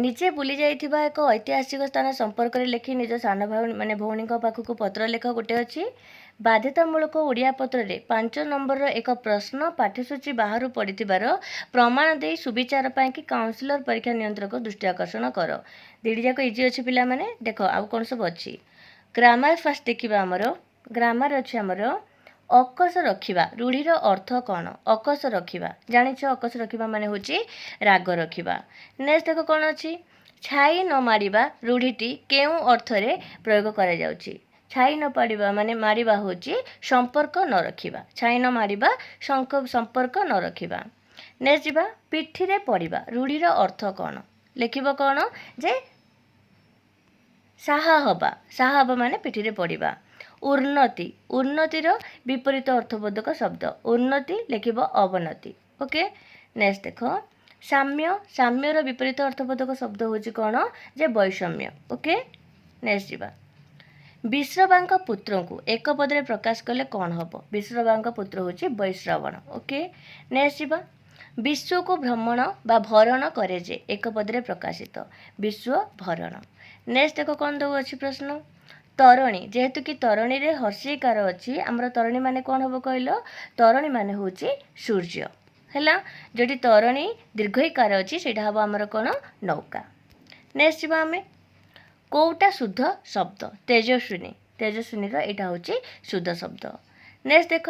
ନିଜେ ବୁଲି ଯାଇଥିବା ଏକ ଐତିହାସିକ ସ୍ଥାନ ସମ୍ପର୍କରେ ଲେଖି ନିଜ ସାନ ଭାଇ ମାନେ ଭଉଣୀଙ୍କ ପାଖକୁ ପତ୍ର ଲେଖ ଗୋଟେ ଅଛି। ବାଧ୍ୟତାମୂଳକ ଓଡ଼ିଆ ପତ୍ରରେ 5 ନମ୍ବରର ଏକ ପ୍ରଶ୍ନ ପାଠ୍ୟସୂଚୀ ବାହାରୁ ପଡ଼ିଥିବାର ପ୍ରମାଣ ଦେଇ ସୁବିଚାର ପାଇଁକି କାଉନସିଲର ପରୀକ୍ଷା ନିୟନ୍ତ୍ରକ ଦୃଷ୍ଟି ଆକର୍ଷଣ କର। ଦୁଇଟି ଯାକ ଇଜି ଅଛି ପିଲାମାନେ। ଦେଖ ଆଉ କ'ଣ ସବୁ ଅଛି। ଗ୍ରାମାର ଫାଷ୍ଟ ଦେଖିବା। ଆମର ଗ୍ରାମାର ଅଛି ଆମର ଅକସ ରଖିବା। ରୂଢ଼ିର ଅର୍ଥ କ'ଣ? ଅକସ ରଖିବା ଜାଣିଛ, ଅକସ ରଖିବା ମାନେ ହେଉଛି ରାଗ ରଖିବା। ନେକ୍ସଟ ଦେଖ କ'ଣ ଅଛି। ଛାଇ ନ ମାଡ଼ିବା ରୂଢ଼ିଟି କେଉଁ ଅର୍ଥରେ ପ୍ରୟୋଗ କରାଯାଉଛି? ଛାଇ ନ ପାଡ଼ିବା ମାନେ ମାଡ଼ିବା ହେଉଛି ସମ୍ପର୍କ ନ ରଖିବା। ଛାଇ ନ ମାଡ଼ିବା ସମ୍ପର୍କ ନ ରଖିବା। ନେକ୍ସଟ ଯିବା। ପିଠିରେ ପଡ଼ିବା ରୂଢ଼ିର ଅର୍ଥ କ'ଣ? ଲେଖିବ କ'ଣ ଯେ ସାହା ହେବା। ସାହା ହେବା ମାନେ ପିଠିରେ ପଡ଼ିବା। ଉନ୍ନତି, ଉନ୍ନତିର ବିପରୀତ ଅର୍ଥବୋଧକ ଶବ୍ଦ। ଉନ୍ନତି ଲେଖିବ ଅବନତି। ଓକେ। ନେକ୍ସଟ ଦେଖ। ସାମ୍ୟ, ସାମ୍ୟର ବିପରୀତ ଅର୍ଥବୋଧକ ଶବ୍ଦ ହେଉଛି କ'ଣ? ଯେ ବୈଷମ୍ୟ। ଓକେ। ନେକ୍ସଟ ଯିବା। ବିଶ୍ରବାଙ୍କ ପୁତ୍ରଙ୍କୁ ଏକ ପଦରେ ପ୍ରକାଶ କଲେ କ'ଣ ହେବ? ବିଶ୍ରବାଙ୍କ ପୁତ୍ର ହେଉଛି ବୈଶ୍ରବଣ। ଓକେ। ନେକ୍ସଟ ଯିବା। ବିଶ୍ୱକୁ ଭ୍ରମଣ ବା ଭରଣ କରେ ଯେ ଏକ ପଦରେ ପ୍ରକାଶିତ। ବିଶ୍ୱ ଭରଣ। ନେକ୍ସଟ ଦେଖ କ'ଣ ଦେଉ ଅଛି ପ୍ରଶ୍ନ। ତରଣୀ, ଯେହେତୁ କି ତରଣୀରେ ହର୍ଷିକାର ଅଛି, ଆମର ତରଣୀ ମାନେ କ'ଣ ହେବ କହିଲ? ତରଣୀ ମାନେ ହେଉଛି ସୂର୍ଯ୍ୟ ହେଲା। ଯେଉଁଠି ତରଣୀ ଦୀର୍ଘଇକାର ଅଛି ସେଇଟା ହେବ ଆମର କ'ଣ? ନୌକା। ନେକ୍ସଟ ଯିବା ଆମେ। କେଉଁଟା ଶୁଦ୍ଧ ଶବ୍ଦ? ତେଜସ୍ୱିନୀ, ତେଜସ୍ୱିନୀର ଏଇଟା ହେଉଛି ଶୁଦ୍ଧ ଶବ୍ଦ। ନେକ୍ସଟ ଦେଖ।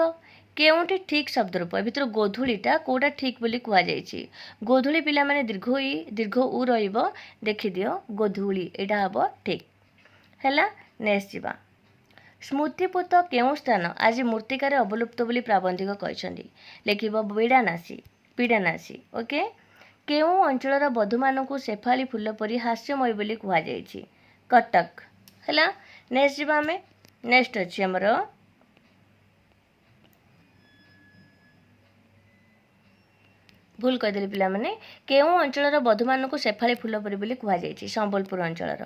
କେଉଁଠି ଠିକ୍ ଶବ୍ଦ ରୂପ? ଏ ଭିତରୁ ଗୋଧୂଳିଟା କେଉଁଟା ଠିକ୍ ବୋଲି କୁହାଯାଇଛି? ଗୋଧୂଳି ପିଲାମାନେ ଦୀର୍ଘ ଉ ରହିବ, ଦେଖିଦିଅ। ଗୋଧୂଳି ଏଇଟା ହେବ ଠିକ୍ ହେଲା। ନେକ୍ସଟ ଯିବା। ସ୍ମୃତିପୂତ କେଉଁ ସ୍ଥାନ ଆଜି ମୃତ୍ତିକାରେ ଅବଲୁପ୍ତ ବୋଲି ପ୍ରାବନ୍ଧିକ କହିଛନ୍ତି? ଲେଖିବ ବିଡ଼ାନାସୀ, ବିଡ଼ାନାସୀ। ଓକେ। କେଉଁ ଅଞ୍ଚଳର ବଧୂମାନଙ୍କୁ ଶେଫାଳି ଫୁଲ ପରି ହାସ୍ୟମୟୀ ବୋଲି କୁହାଯାଇଛି? କଟକ ହେଲା। ନେକ୍ସଟ ଯିବା ଆମେ। ନେକ୍ସଟ ଅଛି ଆମର ଭୁଲ କହିଦେଲି ପିଲାମାନେ। କେଉଁ ଅଞ୍ଚଳର ବଧୂମାନଙ୍କୁ ଶେଫାଳି ଫୁଲ ପରି ବୋଲି କୁହାଯାଇଛି? ସମ୍ବଲପୁର ଅଞ୍ଚଳର।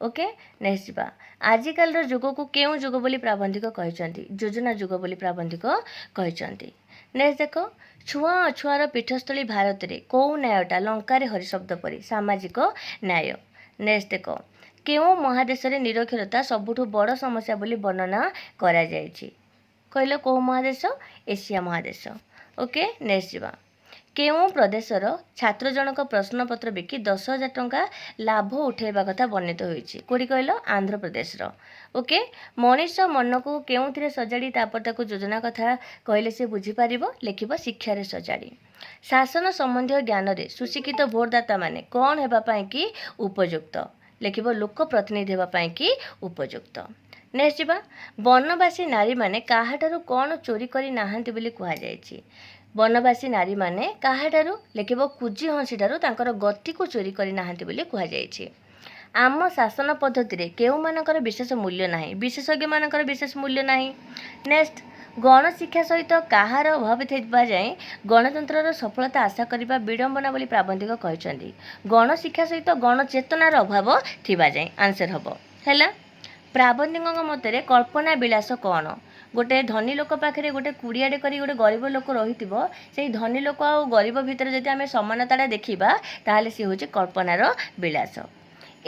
ଓକେ। ନେକ୍ସଟ ଯିବା। ଆଜିକାଲିର ଯୁଗକୁ କେଉଁ ଯୁଗ ବୋଲି ପ୍ରାବନ୍ଧିକ କହିଛନ୍ତି? ଯୋଜନା ଯୁଗ ବୋଲି ପ୍ରାବନ୍ଧିକ କହିଛନ୍ତି। ନେକ୍ସଟ ଦେଖ। ଛୁଆଁ ଅଛୁଆଁର ପୀଠସ୍ଥଳୀ ଭାରତରେ କେଉଁ ନ୍ୟାୟଟା ଲଙ୍କାରେ ହରିଶବ୍ଦ ପରି? ସାମାଜିକ ନ୍ୟାୟ। ନେକ୍ସଟ ଦେଖ। କେଉଁ ମହାଦେଶରେ ନିରକ୍ଷରତା ସବୁଠୁ ବଡ଼ ସମସ୍ୟା ବୋଲି ବର୍ଣ୍ଣନା କରାଯାଇଛି? କହିଲ କେଉଁ ମହାଦେଶ? ଏସିଆ ମହାଦେଶ। ଓକେ। ନେକ୍ସଟ ଯିବା। କେଉଁ ପ୍ରଦେଶର ଛାତ୍ର ଜଣକ ପ୍ରଶ୍ନପତ୍ର ବିକି 10,000 ଟଙ୍କା ଲାଭ ଉଠାଇବା କଥା ବର୍ଣ୍ଣିତ ହୋଇଛି? କେଉଁଠି କହିଲ? ଆନ୍ଧ୍ରପ୍ରଦେଶର। ଓକେ। ମଣିଷ ମନକୁ କେଉଁଥିରେ ସଜାଡ଼ି ତାପରେ ତାକୁ ଯୋଜନା କଥା କହିଲେ ସେ ବୁଝିପାରିବ? ଲେଖିବ ଶିକ୍ଷାରେ ସଜାଡ଼ି। ଶାସନ ସମ୍ବନ୍ଧୀୟ ଜ୍ଞାନରେ ସୁଶିକ୍ଷିତ ଭୋଟଦାତାମାନେ କ'ଣ ହେବା ପାଇଁକି ଉପଯୁକ୍ତ? ଲେଖିବ ଲୋକପ୍ରତିନିଧି ହେବା ପାଇଁକି ଉପଯୁକ୍ତ। ନେକ୍ସଟ ଯିବା। ବନବାସୀ ନାରୀମାନେ କାହାଠାରୁ କ'ଣ ଚୋରି କରି ନାହାନ୍ତି ବୋଲି କୁହାଯାଇଛି? ବନବାସୀ ନାରୀମାନେ କାହାଠାରୁ? ଲେଖିବ କୁଜି ହଂସିଠାରୁ ତାଙ୍କର ଗତିକୁ ଚୋରି କରି ନାହାନ୍ତି ବୋଲି କୁହାଯାଇଛି। ଆମ ଶାସନ ପଦ୍ଧତିରେ କେଉଁମାନଙ୍କର ବିଶେଷ ମୂଲ୍ୟ ନାହିଁ? ବିଶେଷଜ୍ଞମାନଙ୍କର ବିଶେଷ ମୂଲ୍ୟ ନାହିଁ। ନେକ୍ସଟ। ଗଣଶିକ୍ଷା ସହିତ କାହାର ଅଭାବ ଥିବା ଯାଏଁ ଗଣତନ୍ତ୍ରର ସଫଳତା ଆଶା କରିବା ବିଡ଼ମ୍ବନା ବୋଲି ପ୍ରାବନ୍ଧିକ କହିଛନ୍ତି? ଗଣଶିକ୍ଷା ସହିତ ଗଣଚେତନାର ଅଭାବ ଥିବା ଯାଏଁ ଆନ୍ସର ହେବ ହେଲା। ପ୍ରାବନ୍ଧିକଙ୍କ ମତରେ କଳ୍ପନା ବିଳାସ କ'ଣ? ଗୋଟେ ଧନୀ ଲୋକ ପାଖରେ ଗୋଟେ କୁଡ଼ିଆଟେ କରି ଗୋଟେ ଗରିବ ଲୋକ ରହିଥିବ, ସେଇ ଧନୀ ଲୋକ ଆଉ ଗରିବ ଭିତରେ ଯଦି ଆମେ ସମାନତାଟା ଦେଖିବା ତାହେଲେ ସେ ହେଉଛି କଳ୍ପନାର ବିଳାସ।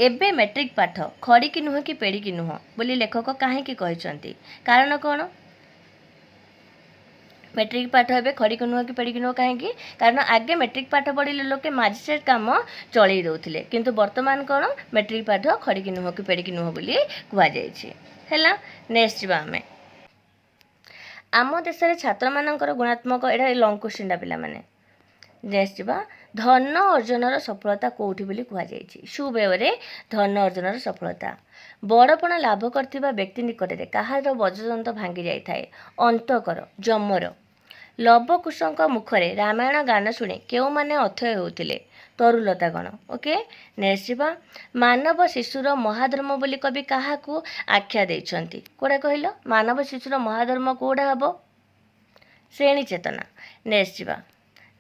ଏବେ ମେଟ୍ରିକ୍ ପାଠ ଖଡ଼ିକି ନୁହଁ କି ପେଡ଼ିକି ନୁହଁ ବୋଲି ଲେଖକ କାହିଁକି କହିଛନ୍ତି? କାରଣ କ'ଣ? ମେଟ୍ରିକ୍ ପାଠ ଏବେ ଖଡ଼ିକି ନୁହଁ କି ପେଡ଼ିକି ନୁହଁ କାହିଁକି? କାରଣ ଆଗେ ମେଟ୍ରିକ୍ ପାଠ ପଢ଼ିଲେ ଲୋକେ ମାଜିଷ୍ଟ୍ରେଟ୍ କାମ ଚଳେଇ ଦେଉଥିଲେ, କିନ୍ତୁ ବର୍ତ୍ତମାନ କ'ଣ? ମେଟ୍ରିକ୍ ପାଠ ଖଡ଼ିକି ନୁହଁ କି ପେଡ଼ିକି ନୁହଁ ବୋଲି କୁହାଯାଇଛି ହେଲା। ନେକ୍ସଟ ଯିବା ଆମେ। ଆମ ଦେଶରେ ଛାତ୍ରମାନଙ୍କର ଗୁଣାତ୍ମକ, ଏଇଟା ଲଙ୍ଗ କୋଶ୍ଚିନ୍ଟା ପିଲାମାନେ। ନେକ୍ସଟ ଯିବା। ଧନ ଅର୍ଜନର ସଫଳତା କେଉଁଠି ବୋଲି କୁହାଯାଇଛି? ସୁବେୟରେ ଧନ ଅର୍ଜନର ସଫଳତା। ବଡ଼ପଣା ଲାଭ କରିଥିବା ବ୍ୟକ୍ତି ନିକଟରେ କାହାର ବଜ୍ରଦନ୍ତ ଭାଙ୍ଗି ଯାଇଥାଏ? ଅନ୍ତକର, ଯମର। ଲବକୁଶଙ୍କ ମୁଖରେ ରାମାୟଣ ଗାନ ଶୁଣି କେଉଁମାନେ ଅଥୟ ହେଉଥିଲେ? ତରୁଲତାଗଣ। ଓକେ। ନେକ୍ସଟ ଯିବା। ମାନବ ଶିଶୁର ମହାଧର୍ମ ବୋଲି କବି କାହାକୁ ଆଖ୍ୟା ଦେଇଛନ୍ତି? କେଉଁଟା କହିଲ? ମାନବ ଶିଶୁର ମହାଧର୍ମ କେଉଁଟା ହେବ? ଶ୍ରେଣୀ ଚେତନା। ନେକ୍ସଟ ଯିବା।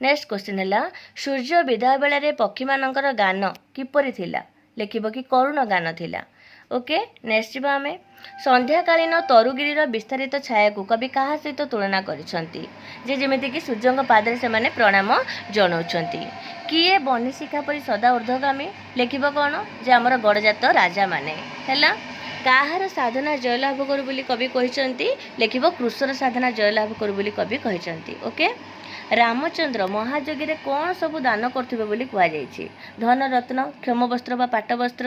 ନେକ୍ସଟ କ୍ୱେଶ୍ଚିନ୍ ହେଲା ସୂର୍ଯ୍ୟ ବିଦାୟ ବେଳାରେ ପକ୍ଷୀମାନଙ୍କର ଗାନ କିପରି ଥିଲା? ଲେଖିବ କି କରୁଣ ଗାନ ଥିଲା। ଓକେ। ନେକ୍ସଟ ଯିବା ଆମେ। ସନ୍ଧ୍ୟାକାଳୀନ ତରୁଗିରିର ବିସ୍ତାରିତ ଛାୟାକୁ କବି କାହା ସହିତ ତୁଳନା କରିଛନ୍ତି ଯେ ଯେମିତିକି ସୂର୍ଯ୍ୟଙ୍କ ପାଦରେ ସେମାନେ ପ୍ରଣାମ ଜଣାଉଛନ୍ତି। କିଏ ବନିଶିଖା ପରି ସଦା ଊର୍ଦ୍ଧ୍ୱଗାମୀ? ଲେଖିବ କ'ଣ ଯେ ଆମର ଗଡ଼ଜାତ ରାଜାମାନେ। ହେଲା। କାହାର ସାଧନା ଜୟଲାଭ କରୁ ବୋଲି କବି କହିଛନ୍ତି? ଲେଖିବ କୃଷର ସାଧନା ଜୟଲାଭ କରୁ ବୋଲି କବି କହିଛନ୍ତି। ଓକେ। ରାମଚନ୍ଦ୍ର ମହାଯୋଗୀରେ କ'ଣ ସବୁ ଦାନ କରୁଥିବେ ବୋଲି କୁହାଯାଇଛି? ଧନରତ୍ନ, କ୍ଷମବସ୍ତ୍ର ବା ପାଟବସ୍ତ୍ର।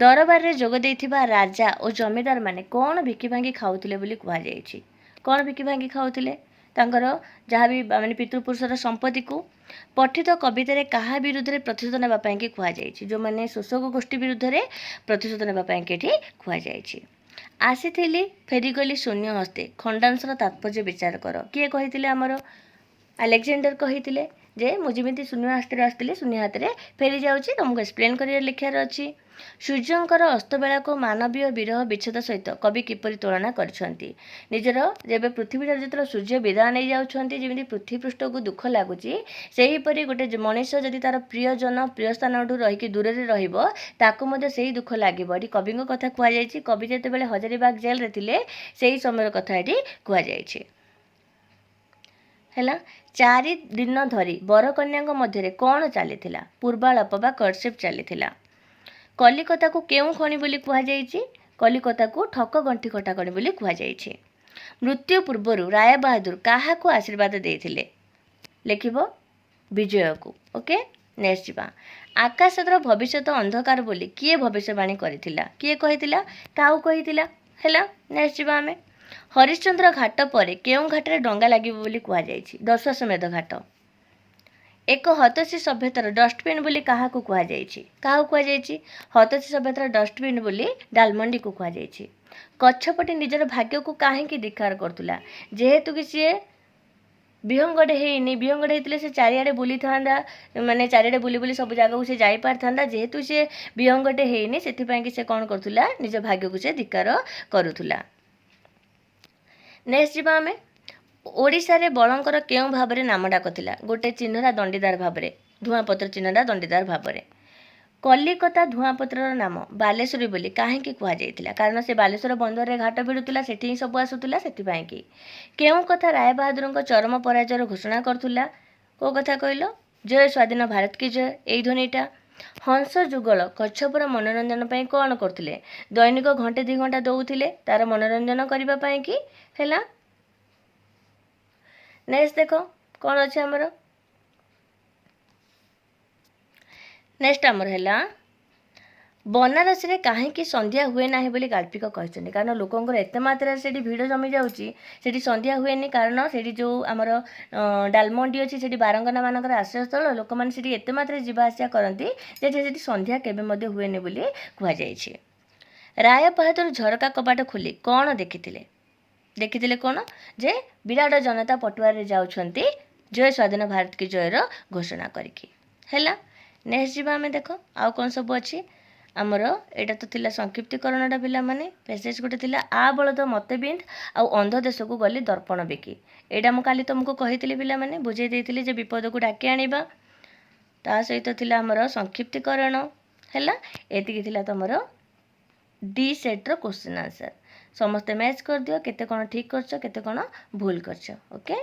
ଦରବାରରେ ଯୋଗ ଦେଇଥିବା ରାଜା ଓ ଜମିଦାରମାନେ କ'ଣ ଭିକି ଭାଙ୍ଗି ଖାଉଥିଲେ ବୋଲି କୁହାଯାଇଛି? କ'ଣ ଭିକି ଭାଙ୍ଗି ଖାଉଥିଲେ? ତାଙ୍କର ଯାହା ବି ମାନେ ପିତୃପୁରୁଷର ସମ୍ପତ୍ତିକୁ। ପଠିତ କବିତାରେ କାହା ବିରୁଦ୍ଧରେ ପ୍ରତିଶୋଧ ନେବା ପାଇଁକି କୁହାଯାଇଛି? ଯେଉଁମାନେ ଶୋଷକ ଗୋଷ୍ଠୀ ବିରୁଦ୍ଧରେ ପ୍ରତିଶୋଧ ନେବା ପାଇଁକି ଏଠି କୁହାଯାଇଛି। ଆସିଥିଲି ଫେରିଗଲି ଶୂନ୍ୟ ହସ୍ତେ, ଖଣ୍ଡାଂଶର ତାତ୍ପର୍ଯ୍ୟ ବିଚାର କର। କିଏ କହିଥିଲେ? ଆମର ଆଲେକ୍ଜାଣ୍ଡର କହିଥିଲେ ଯେ ମୁଁ ଯେମିତି ଶୂନ୍ୟ ହସ୍ତରେ ଆସିଥିଲି ଶୂନ୍ୟ ହାତରେ ଫେରି ଯାଉଛି, ତମକୁ ଏକ୍ସପ୍ଲେନ୍ କରିବାର ଲେଖିବାର ଅଛି। ସୂର୍ଯ୍ୟଙ୍କର ଅସ୍ତବେଳାକୁ ମାନବୀୟ ବିରହ ବିଚ୍ଛେଦ ସହିତ କବି କିପରି ତୁଳନା କରିଛନ୍ତି? ନିଜର ଯେବେ ପୃଥିବୀଠାରୁ ଯେତେବେଳେ ସୂର୍ଯ୍ୟ ବିଦାୟ ନେଇଯାଉଛନ୍ତି ଯେମିତି ପୃଥିବୀ ପୃଷ୍ଠକୁ ଦୁଃଖ ଲାଗୁଛି, ସେହିପରି ଗୋଟେ ମଣିଷ ଯଦି ତାର ପ୍ରିୟଜନ ପ୍ରିୟ ସ୍ଥାନଠୁ ରହିକି ଦୂରରେ ରହିବ ତାକୁ ମଧ୍ୟ ସେଇ ଦୁଃଖ ଲାଗିବ। ଏଠି କବିଙ୍କ କଥା କୁହାଯାଇଛି। କବି ଯେତେବେଳେ ହଜାରୀବାଗ ଜେଲରେ ଥିଲେ ସେହି ସମୟର କଥା ଏଠି କୁହାଯାଇଛି। ହେଲା। 4 ଦିନ ଧରି ବରକନ୍ୟାଙ୍କ ମଧ୍ୟରେ କ'ଣ ଚାଲିଥିଲା? ପୂର୍ବାଳାପ ବା କର୍ଟସିପ୍ ଚାଲିଥିଲା। କଲିକତାକୁ କେଉଁ ଖଣି ବୋଲି କୁହାଯାଇଛି? କଲିକତାକୁ ଠକ ଗଣ୍ଠି କଟା ଖଣି ବୋଲି କୁହାଯାଇଛି। ମୃତ୍ୟୁ ପୂର୍ବରୁ ରାୟ ବାହାଦୁର କାହାକୁ ଆଶୀର୍ବାଦ ଦେଇଥିଲେ? ଲେଖିବ ବିଜୟକୁ। ଓକେ। ନେକ୍ସଟ ଯିବା। ଆକାଶର ଭବିଷ୍ୟତ ଅନ୍ଧକାର ବୋଲି କିଏ ଭବିଷ୍ୟବାଣୀ କରିଥିଲା? କିଏ କହିଥିଲା? କାହାକୁ କହିଥିଲା? ହେଲା। ନେକ୍ସଟ ଯିବା ଆମେ। ହରିଶ୍ଚନ୍ଦ୍ର ଘାଟ ପରେ କେଉଁ ଘାଟରେ ଡଙ୍ଗା ଲାଗିବ ବୋଲି କୁହାଯାଇଛି? ଦଶାଶ୍ୱମେଧ ଘାଟ। ଏକ ହତୋଷୀ ସଭ୍ୟତାର ଡଷ୍ଟବିନ୍ ବୋଲି କାହାକୁ କୁହାଯାଇଛି? କାହାକୁ କୁହାଯାଇଛି? ହତୋଷୀ ସଭ୍ୟତାର ଡଷ୍ଟବିନ୍ ବୋଲି ଡାଲମଣ୍ଡିକୁ କୁହାଯାଇଛି। କଚ୍ଛପଟି ନିଜର ଭାଗ୍ୟକୁ କାହିଁକି ଧିକ୍କାର କରୁଥିଲା? ଯେହେତୁ କି ସିଏ ବିହଙ୍ଗଟେ ହେଇନି, ବିହଙ୍ଗଟେ ହେଇଥିଲେ ସେ ଚାରିଆଡ଼େ ବୁଲିଥାନ୍ତା, ମାନେ ଚାରିଆଡ଼େ ବୁଲି ବୁଲି ସବୁ ଜାଗାକୁ ସେ ଯାଇପାରିଥାନ୍ତା। ଯେହେତୁ ସେ ବିହଙ୍ଗଟେ ହେଇନି ସେଥିପାଇଁକି ସେ କ'ଣ କରୁଥିଲା? ନିଜ ଭାଗ୍ୟକୁ ସେ ଧିକ୍କାର କରୁଥିଲା। ନେକ୍ସଟ ଯିବା ଆମେ। ଓଡ଼ିଶାରେ ବଳଙ୍କର କେଉଁ ଭାବରେ ନାମ ଡାକ ଥିଲା? ଗୋଟେ ଚିହ୍ନରା ଦଣ୍ଡିଦାର ଭାବରେ, ଧୂଆଁପତ୍ର ଚିହ୍ନରା ଦଣ୍ଡିଦାର ଭାବରେ। କଲିକତା ଧୂଆଁପତ୍ରର ନାମ ବାଲେଶ୍ୱରୀ ବୋଲି କାହିଁକି କୁହାଯାଇଥିଲା? କାରଣ ସେ ବାଲେଶ୍ୱର ବନ୍ଦରରେ ଘାଟ ଭିଡ଼ୁଥିଲା, ସେଠି ହିଁ ସବୁ ଆସୁଥିଲା ସେଥିପାଇଁକି। କେଉଁ କଥା ରାୟ ବାହାଦୁରଙ୍କ ଚରମ ପରାଜୟର ଘୋଷଣା କରୁଥିଲା? କେଉଁ କଥା କହିଲ? ଜୟ ସ୍ୱାଧୀନ ଭାରତ କି ଜୟ, ଏଇ ଧ୍ୱନିଟା। ହଂସ ଯୁଗଳ କଚ୍ଛପର ମନୋରଞ୍ଜନ ପାଇଁ କ'ଣ କରୁଥିଲେ? ଦୈନିକ ଘଣ୍ଟେ 2 ଘଣ୍ଟା ଦେଉଥିଲେ ତାର ମନୋରଞ୍ଜନ କରିବା ପାଇଁକି। ହେଲା। ନେକ୍ସଟ ଦେଖ କ'ଣ ଅଛି ଆମର। ନେକ୍ସଟ ଆମର ହେଲା ବନାରସରେ କାହିଁକି ସନ୍ଧ୍ୟା ହୁଏ ନାହିଁ ବୋଲି ଗାଳ୍ପିକ କହିଛନ୍ତି? କାରଣ ଲୋକଙ୍କର ଏତେ ମାତ୍ରାରେ ସେଠି ଭିଡ଼ ଜମି ଯାଉଛି, ସେଠି ସନ୍ଧ୍ୟା ହୁଏନି। କାରଣ ସେଠି ଯେଉଁ ଆମର ଡାଲମଣ୍ଡି ଅଛି ସେଠି ବାରଙ୍ଗନାମାନଙ୍କର ଆଶ୍ରୟସ୍ଥଳ, ଲୋକମାନେ ସେଠି ଏତେ ମାତ୍ରାରେ ଯିବା ଆସିବା କରନ୍ତି ଯେ ସେଠି ସନ୍ଧ୍ୟା କେବେ ମଧ୍ୟ ହୁଏନି ବୋଲି କୁହାଯାଇଛି। ରାୟ ବାହାଦୁର ଝରକା କବାଟ ଖୋଲି କ'ଣ ଦେଖିଥିଲେ? ଦେଖିଥିଲେ କ'ଣ? ଯେ ବିରାଟ ଜନତା ପଟୁଆରରେ ଯାଉଛନ୍ତି ଜୟ ସ୍ୱାଧୀନ ଭାରତ କି ଜୟର ଘୋଷଣା କରିକି। ହେଲା। ନେକ୍ସଟ ଯିବା ଆମେ। ଦେଖ ଆଉ କ'ଣ ସବୁ ଅଛି ଆମର। ଏଇଟା ତ ଥିଲା ସଂକ୍ଷିପ୍ତୀକରଣଟା ପିଲାମାନେ। ପେସେଜ ଗୋଟେ ଥିଲା ଆ ବଳଦ ମତେ ବିନ୍ଧ ଆଉ ଅନ୍ଧ ଦେଶକୁ ଗଲି ଦର୍ପଣ ବିକି। ଏଇଟା ମୁଁ କାଲି ତୁମକୁ କହିଥିଲି ପିଲାମାନେ, ବୁଝେଇ ଦେଇଥିଲି ଯେ ବିପଦକୁ ଡାକି ଆଣିବା। ତା ସହିତ ଥିଲା ଆମର ସଂକ୍ଷିପ୍ତୀକରଣ। ହେଲା। ଏତିକି ଥିଲା ତୁମର ଡି ସେଟ୍ର କ୍ୱେଶ୍ଚିନ୍ ଆନ୍ସର୍। ସମସ୍ତେ ମ୍ୟାଚ୍ କରିଦିଅ, କେତେ କ'ଣ ଠିକ୍ କରିଛ କେତେ କ'ଣ ଭୁଲ କରିଛ। Okay.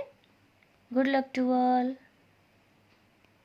Good luck to all.